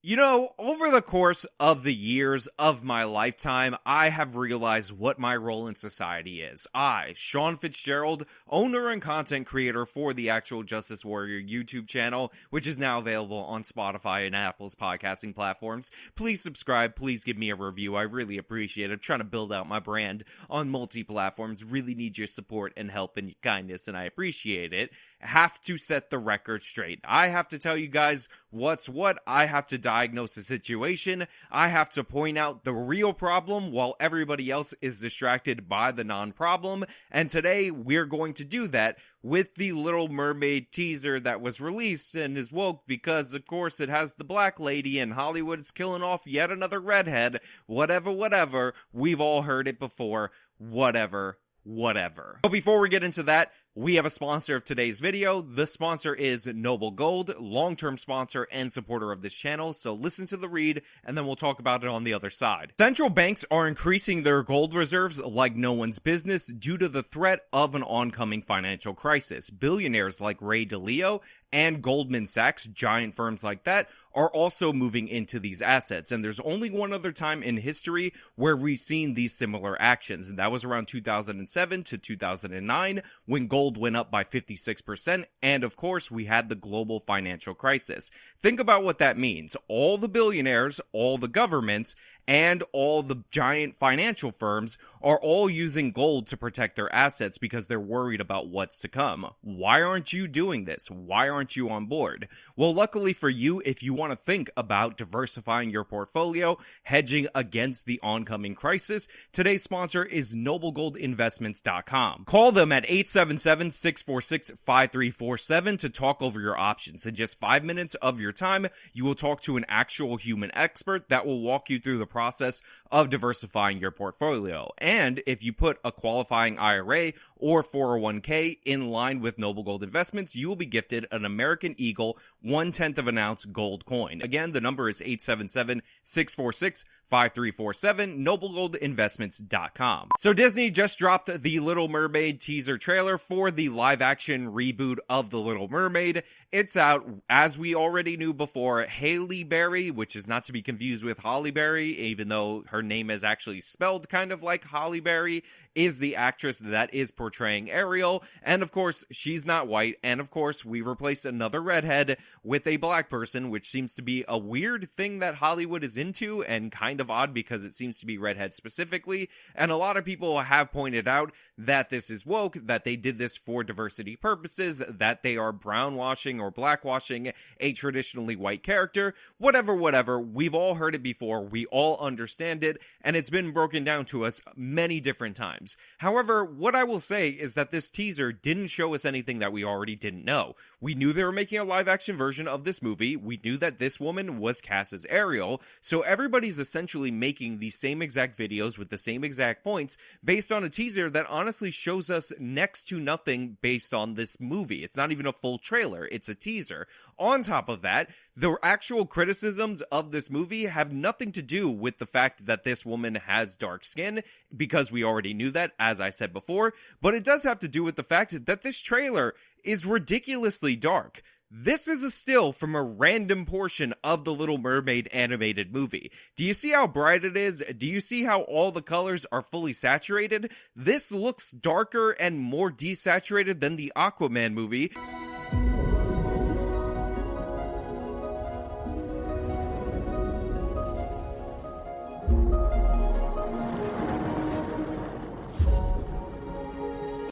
You know, over the course of the years of my lifetime, I have realized what my role in society is. I, Sean Fitzgerald, owner and content creator for the Actual Justice Warrior YouTube channel, which is now available on Spotify and Apple's podcasting platforms. Please subscribe, please give me a review, I really appreciate it. I'm trying to build out my brand on multi-platforms, really need your support and help and kindness, and I appreciate it. Have to set the record straight. I have to tell you guys what's what. I have to diagnose the situation. I have to point out the real problem while everybody else is distracted by the non-problem. And today we're going to do that with the Little Mermaid teaser that was released and is woke because, of course, it has the black lady and Hollywood is killing off yet another redhead. Whatever. We've all heard it before. Whatever. But before we get into that, we have a sponsor of today's video. The sponsor is Noble Gold, long-term sponsor and supporter of this channel, so listen to the read, and then we'll talk about it on the other side. Central banks are increasing their gold reserves like no one's business due to the threat of an oncoming financial crisis. Billionaires like Ray Dalio and Goldman Sachs, giant firms like that, are also moving into these assets, and there's only one other time in history where we've seen these similar actions, and that was around 2007 to 2009, when gold went up by 56%, and of course we had the global financial crisis. Think about what that means. All the billionaires, all the governments, and all the giant financial firms are all using gold to protect their assets because they're worried about what's to come. Why aren't you doing this? Why aren't you on board? Well, luckily for you, if you want to think about diversifying your portfolio, hedging against the oncoming crisis, today's sponsor is noblegoldinvestments.com. Call them at 877-646-5347 to talk over your options. In just 5 minutes of your time, you will talk to an actual human expert that will walk you through the process of diversifying your portfolio. And if you put a qualifying IRA or 401k in line with Noble Gold Investments, you will be gifted an American Eagle 1/10 of an ounce gold coin. Again, the number is 877-646-5347, noblegoldinvestments.com. So Disney just dropped the Little Mermaid teaser trailer for the live-action reboot of The Little Mermaid. It's out, as we already knew before. Halle Berry, which is not to be confused with Holly Berry, even though her name is actually spelled kind of like Holly Berry, is the actress that is portraying Ariel. And of course, she's not white. And of course, we replaced another redhead with a black person, which seems to be a weird thing that Hollywood is into, and kind of odd because it seems to be redhead specifically. And a lot of people have pointed out that this is woke, that they did this for diversity purposes, that they are brownwashing or blackwashing a traditionally white character. Whatever. We've all heard it before. We all understand it, and it's been broken down to us many different times. However, what I will say is that this teaser didn't show us anything that we already didn't know. We knew they were making a live-action version of this movie. We knew that this woman was cast as Ariel, so everybody's essentially making the same exact videos with the same exact points based on a teaser that honestly shows us next to nothing based on this movie. It's not even a full trailer, it's a teaser. On top of that, the actual criticisms of this movie have nothing to do with the fact that this woman has dark skin, because we already knew that, as I said before, but it does have to do with the fact that this trailer is ridiculously dark. This is a still from a random portion of the Little Mermaid animated movie. Do you see how bright it is? Do you see how all the colors are fully saturated? This looks darker and more desaturated than the Aquaman movie.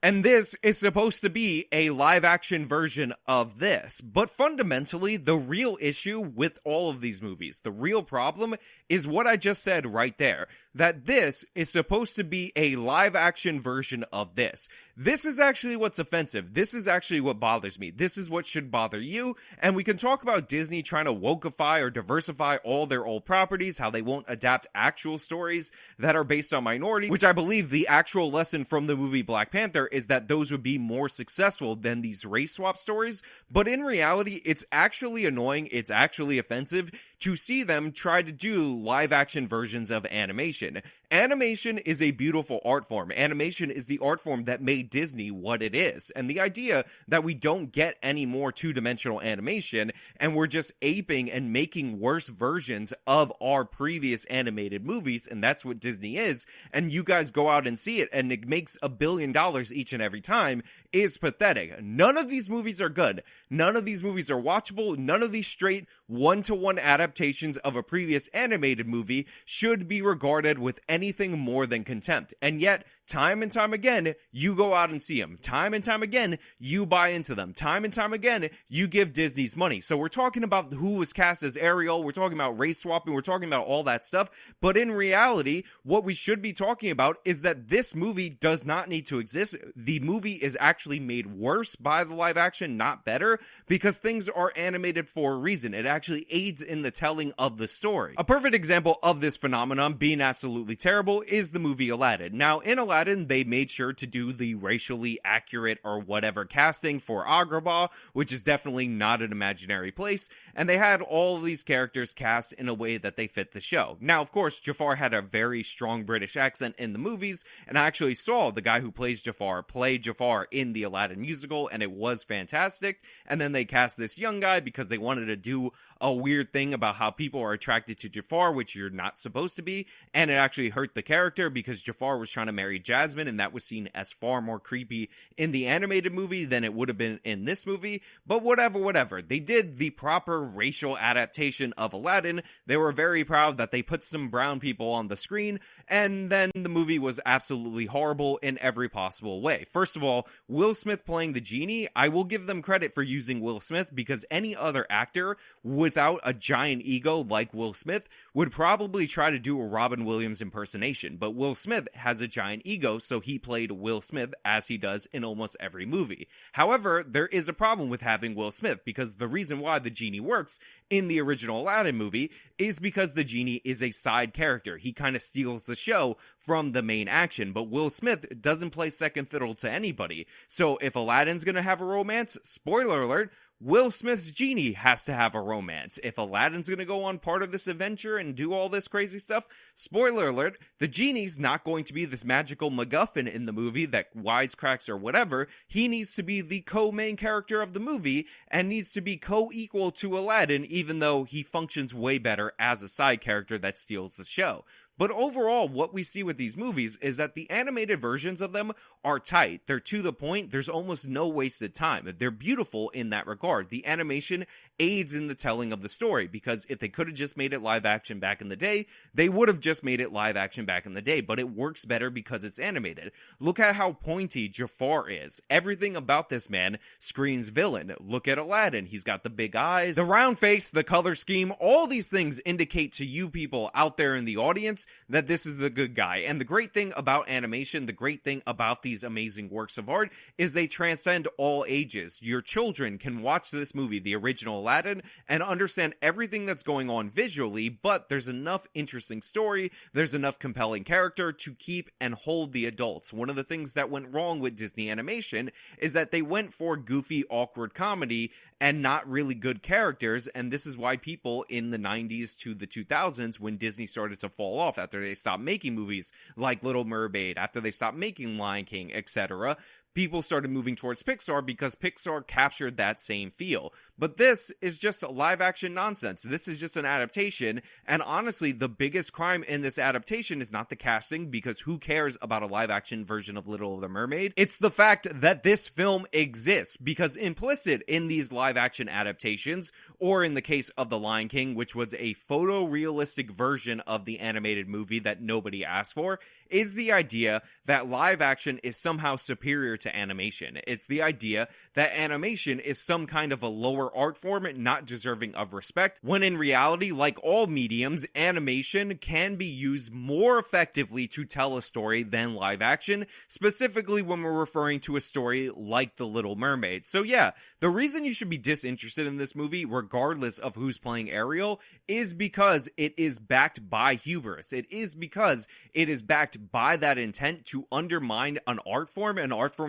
And this is supposed to be a live-action version of this. But fundamentally, the real issue with all of these movies, the real problem, is what I just said right there. That this is supposed to be a live-action version of this. This is actually what's offensive. This is actually what bothers me. This is what should bother you. And we can talk about Disney trying to wokeify or diversify all their old properties, how they won't adapt actual stories that are based on minorities, which I believe the actual lesson from the movie Black Panther is that those would be more successful than these race swap stories, but in reality, it's actually annoying, it's actually offensive to see them try to do live action versions of animation. Animation is a beautiful art form. Animation is the art form that made Disney what it is. And the idea that we don't get any more two-dimensional animation and we're just aping and making worse versions of our previous animated movies, and that's what Disney is, and you guys go out and see it and it makes $1 billion each and every time, is pathetic. None of these movies are good. None of these movies are watchable. None of these straight one-to-one adaptations of a previous animated movie should be regarded with anything more than contempt. And yet, time and time again, you go out and see them. Time and time again, you buy into them. Time and time again, you give Disney's money. So we're talking about who was cast as Ariel, we're talking about race swapping, we're talking about all that stuff. But in reality, what we should be talking about is that this movie does not need to exist. The movie is actually made worse by the live action, not better, because things are animated for a reason. It actually aids in the telling of the story. A perfect example of this phenomenon being absolutely terrible is the movie Aladdin. Now, in Aladdin, they made sure to do the racially accurate or whatever casting for Agrabah, which is definitely not an imaginary place, and they had all of these characters cast in a way that they fit the show. Now, of course, Jafar had a very strong British accent in the movies, and I actually saw the guy who plays Jafar play Jafar in the Aladdin musical, and it was fantastic. And then they cast this young guy because they wanted to do a weird thing about how people are attracted to Jafar, which you're not supposed to be, and it actually hurt the character because Jafar was trying to marry Jasmine, and that was seen as far more creepy in the animated movie than it would have been in this movie. But whatever. They did the proper racial adaptation of Aladdin. They were very proud that they put some brown people on the screen, and then the movie was absolutely horrible in every possible way. First of all, Will Smith playing the genie, I will give them credit for using Will Smith, because any other actor without a giant ego like Will Smith would probably try to do a Robin Williams impersonation, but Will Smith has a giant ego, so he played Will Smith as he does in almost every movie. However, there is a problem with having Will Smith, because the reason why the genie works in the original Aladdin movie is because the genie is a side character. He kind of steals the show from the main action, but Will Smith doesn't play second fiddle to anybody. So if Aladdin's gonna have a romance, spoiler alert, Will Smith's genie has to have a romance. If Aladdin's gonna go on part of this adventure and do all this crazy stuff, spoiler alert, the genie's not going to be this magical MacGuffin in the movie that wisecracks or whatever. He needs to be the co-main character of the movie and needs to be co-equal to Aladdin, even though he functions way better as a side character that steals the show. But overall, what we see with these movies is that the animated versions of them are tight. They're to the point. There's almost no wasted time. They're beautiful in that regard. The animation aids in the telling of the story, because if they could have just made it live action back in the day, they would have just made it live action back in the day, but it works better because it's animated. Look at how pointy Jafar is. Everything about this man screams villain. Look at Aladdin. He's got the big eyes, the round face, the color scheme. All these things indicate to you people out there in the audience that this is the good guy. And the great thing about animation, the great thing about these amazing works of art, is they transcend all ages. Your children can watch this movie, the original Aladdin, and understand everything that's going on visually, but there's enough interesting story, there's enough compelling character to keep and hold the adults. One of the things that went wrong with Disney animation is that they went for goofy, awkward comedy and not really good characters, and this is why people in the 90s to the 2000s, when Disney started to fall off after they stopped making movies like Little Mermaid, after they stopped making Lion King, etc., people started moving towards Pixar because Pixar captured that same feel. But this is just live action nonsense. This is just an adaptation, and honestly, the biggest crime in this adaptation is not the casting, because who cares about a live action version of Little Mermaid? It's the fact that this film exists, because implicit in these live action adaptations, or in the case of The Lion King, which was a photorealistic version of the animated movie that nobody asked for, is the idea that live action is somehow superior to animation. It's the idea that animation is some kind of a lower art form not deserving of respect, when in reality, like all mediums, animation can be used more effectively to tell a story than live action, specifically when we're referring to a story like The Little Mermaid. So yeah, the reason you should be disinterested in this movie, regardless of who's playing Ariel, is because it is backed by hubris. It is because it is backed by that intent to undermine an art form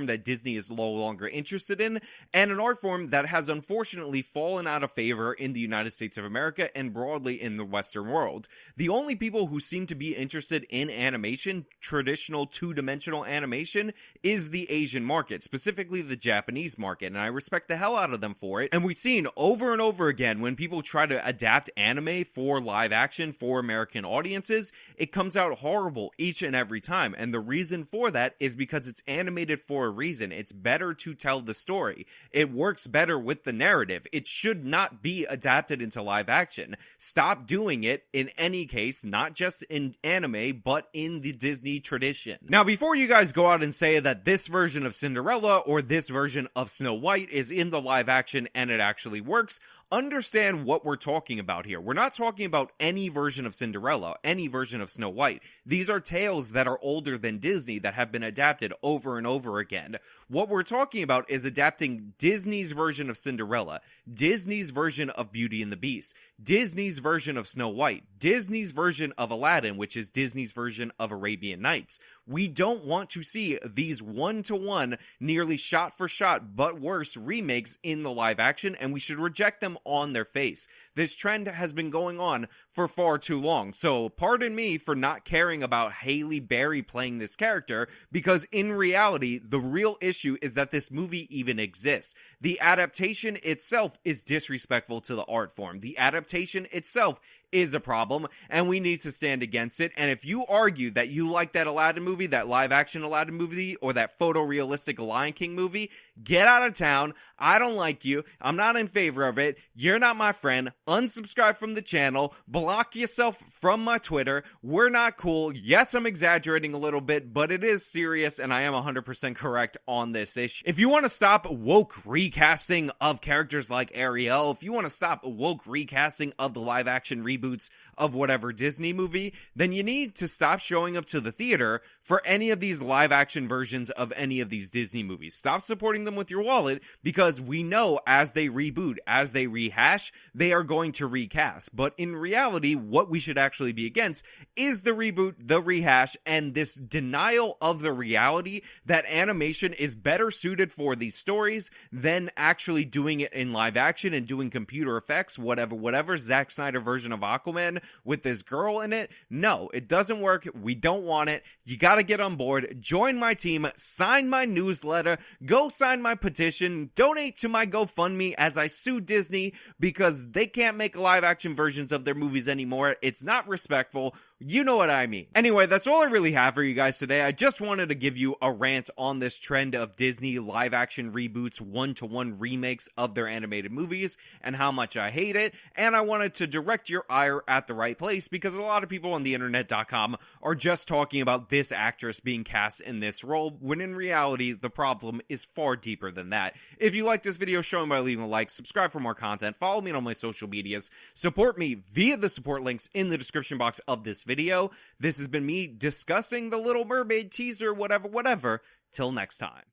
form that Disney is no longer interested in, and an art form that has unfortunately fallen out of favor in the United States of America and broadly in the Western world. The only people who seem to be interested in animation, traditional two-dimensional animation, is the Asian market, specifically the Japanese market, and I respect the hell out of them for it. And we've seen over and over again when people try to adapt anime for live action for American audiences, it comes out horrible each and every time. And the reason for that is because it's animated for a reason. It's better to tell the story. It works better with the narrative. It should not be adapted into live action. Stop doing it in any case, not just in anime, but in the Disney tradition. Now, before you guys go out and say that this version of Cinderella or this version of Snow White is in the live action and it actually works, understand what we're talking about here. We're not talking about any version of Cinderella, any version of Snow White. These are tales that are older than Disney that have been adapted over and over again. What we're talking about is adapting Disney's version of Cinderella, Disney's version of Beauty and the Beast, Disney's version of Snow White, Disney's version of Aladdin, which is Disney's version of Arabian Nights. We don't want to see these one-to-one, nearly shot-for-shot, but worse remakes in the live action, and we should reject them on their face. This trend has been going on for far too long, so pardon me for not caring about Halle Berry playing this character, because in reality, the real issue is that this movie even exists. The adaptation itself is disrespectful to the art form. The adaptation itself is a problem, and we need to stand against it. And if you argue that you like that Aladdin movie, that live action Aladdin movie, or that photorealistic Lion King movie, get out of town. I don't like you. I'm not in favor of it. You're not my friend. Unsubscribe from the channel. Block yourself from my Twitter. We're not cool. Yes, I'm exaggerating a little bit, but it is serious, and I am 100% correct on this issue. If you want to stop woke recasting of characters like Ariel, if you want to stop woke recasting of the live action reboots of whatever Disney movie, then you need to stop showing up to the theater for any of these live action versions of any of these Disney movies. Stop supporting them with your wallet, because we know as they reboot, as they rehash, they are going to recast. But in reality, what we should actually be against is the reboot, the rehash, and this denial of the reality that animation is better suited for these stories than actually doing it in live action and doing computer effects, whatever Zack Snyder version of Aquaman with this girl in it. No, it doesn't work. We don't want it. You gotta get on board, join my team, sign my newsletter, go sign my petition, donate to my GoFundMe as I sue Disney because they can't make live action versions of their movies anymore. It's not respectful. You know what I mean. Anyway, that's all I really have for you guys today. I just wanted to give you a rant on this trend of Disney live action reboots, one-to-one remakes of their animated movies, and how much I hate it. And I wanted to direct your ire at the right place, because a lot of people on the internet.com are just talking about this actress being cast in this role, when in reality, the problem is far deeper than that. If you like this video, show me by leaving a like, subscribe for more content, follow me on my social medias, support me via the support links in the description box of this video. This has been me discussing the Little Mermaid teaser, whatever. Till next time.